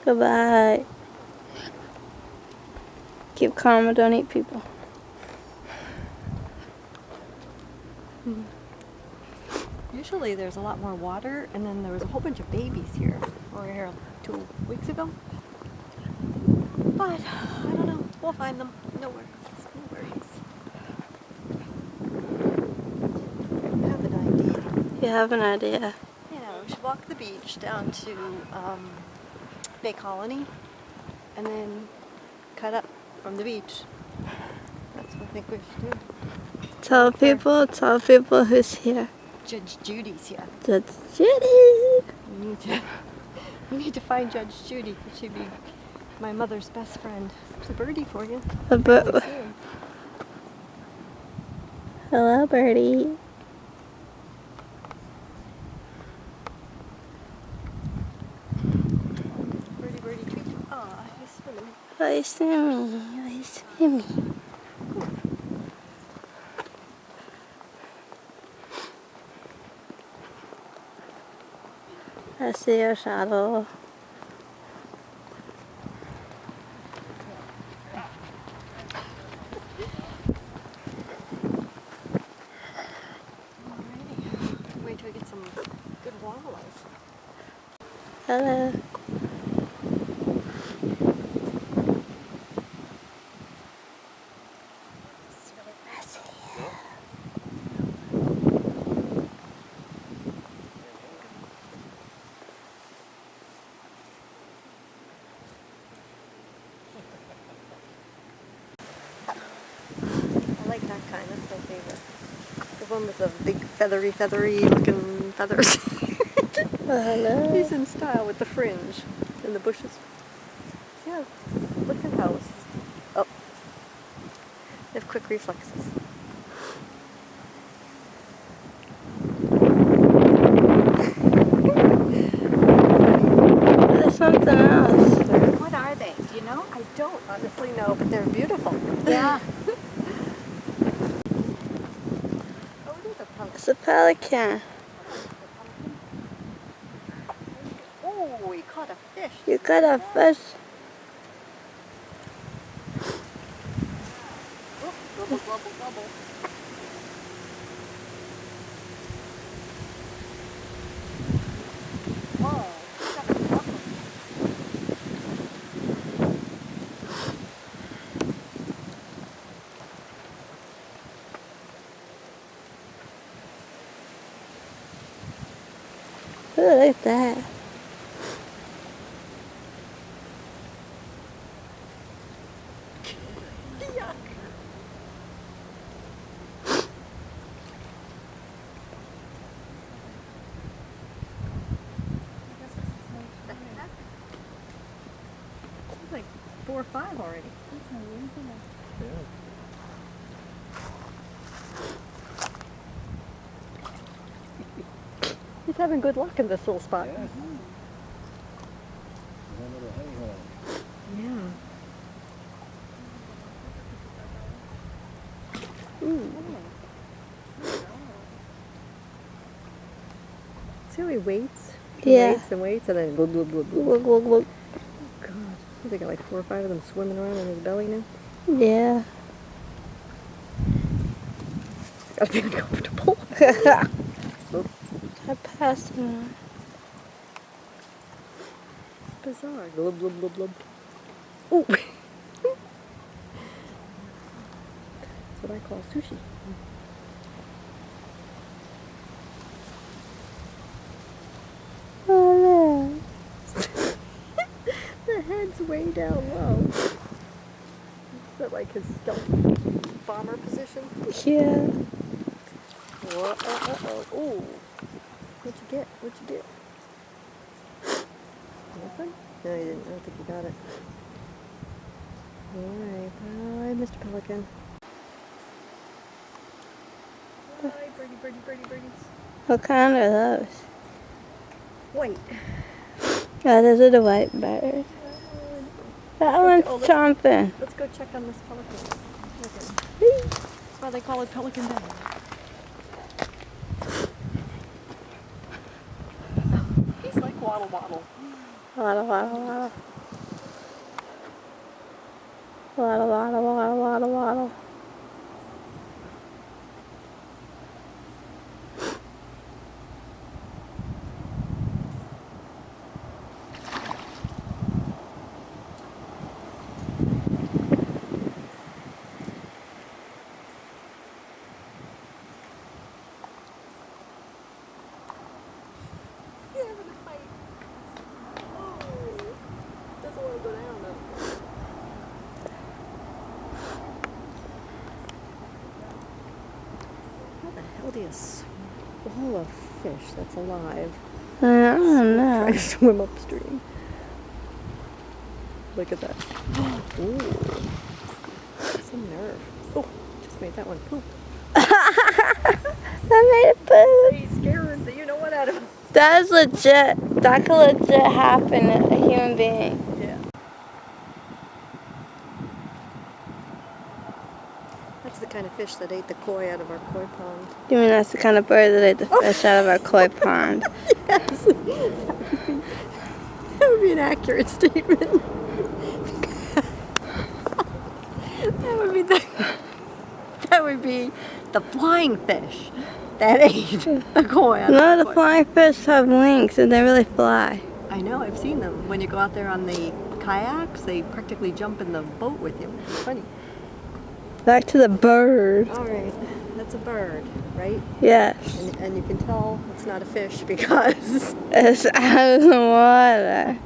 Goodbye. Keep calm and don't eat people. Usually there's a lot more water, and then there was a whole bunch of babies here. We were here 2 weeks ago. But, I don't know. We'll find them. No worries. No worries. I have an idea. You have an idea. Yeah, we should walk the beach down to Bay Colony, and then cut up from the beach. That's what I think we should do. Tell people who's here. Judge Judy's here. Judge Judy. We need to find Judge Judy. She'd be my mother's best friend. There's a birdie for you. Hello, birdie. Birdie, birdie, tweet. Aw, he's swimming. Oh, he's swimming. Oh, he's swimming. I see your shadow. Alrighty. Wait till we get some good walleyes. Hello. I see you. I like that kind. That's my favorite. The one with the big feathery looking feathers. Hello. He's in style with the fringe and the bushes. Yeah, look at those. Oh, they have quick reflexes. There's something else. What are they? Do you know? I don't honestly know, but they're beautiful. Yeah. Oh, it is a pelican. It's a pelican. Oh, we caught a fish. You got a fish. Oh, gobble, gobble, gobble. Oh, got a gobble. Ooh, look at that. Yuck. The heck? It's like 4 or 5 already. He's having good luck in this little spot. Yeah. Ooh. See how he waits? He waits and waits and then glug, glug, glug, glug. Glug, glug, glug. God, I think I got like 4 or 5 of them swimming around in his belly now. Yeah. Gotta be uncomfortable. I passed him. Bizarre. Glub, glub, glub, glub. Ooh. That's what I call sushi. Oh, The head's way down low. Is that like his stealth bomber position? yeah. Uh-oh. Ooh. What'd you get? What'd you get? Nothing? No, you didn't. I don't think you got it. Alright. Bye, Mr. Pelican. Bye, birdies. What kind are those? White. Oh, those are the white birds. That one's chomping. Let's go check on this pelican. That's why they call it Pelican Bay. He's like waddle waddle. Waddle, waddle, waddle. Waddle, waddle, waddle, waddle, waddle. He's having a fight. Oh, doesn't want to go down though. How the hell do you swallow a fish that's alive? I don't Try know. to swim upstream. Look at that. Ooh. Some nerve. Oh, just made that one poop. I made it poop. He's scared the you know what out of him. That is legit. That could legit happen to a human being. Yeah. That's the kind of fish that ate the koi out of our koi pond. You mean that's the kind of bird that ate the fish out of our koi pond? Yes. That would be an accurate statement. That would be the flying fish that ate the koi out of No, the the koi. flying fish have wings and they really fly. I know, I've seen them. When you go out there on the kayaks, they practically jump in the boat with you. It's funny. Back to the bird. All right, that's a bird, right? Yes. And you can tell it's not a fish because It's out of the water.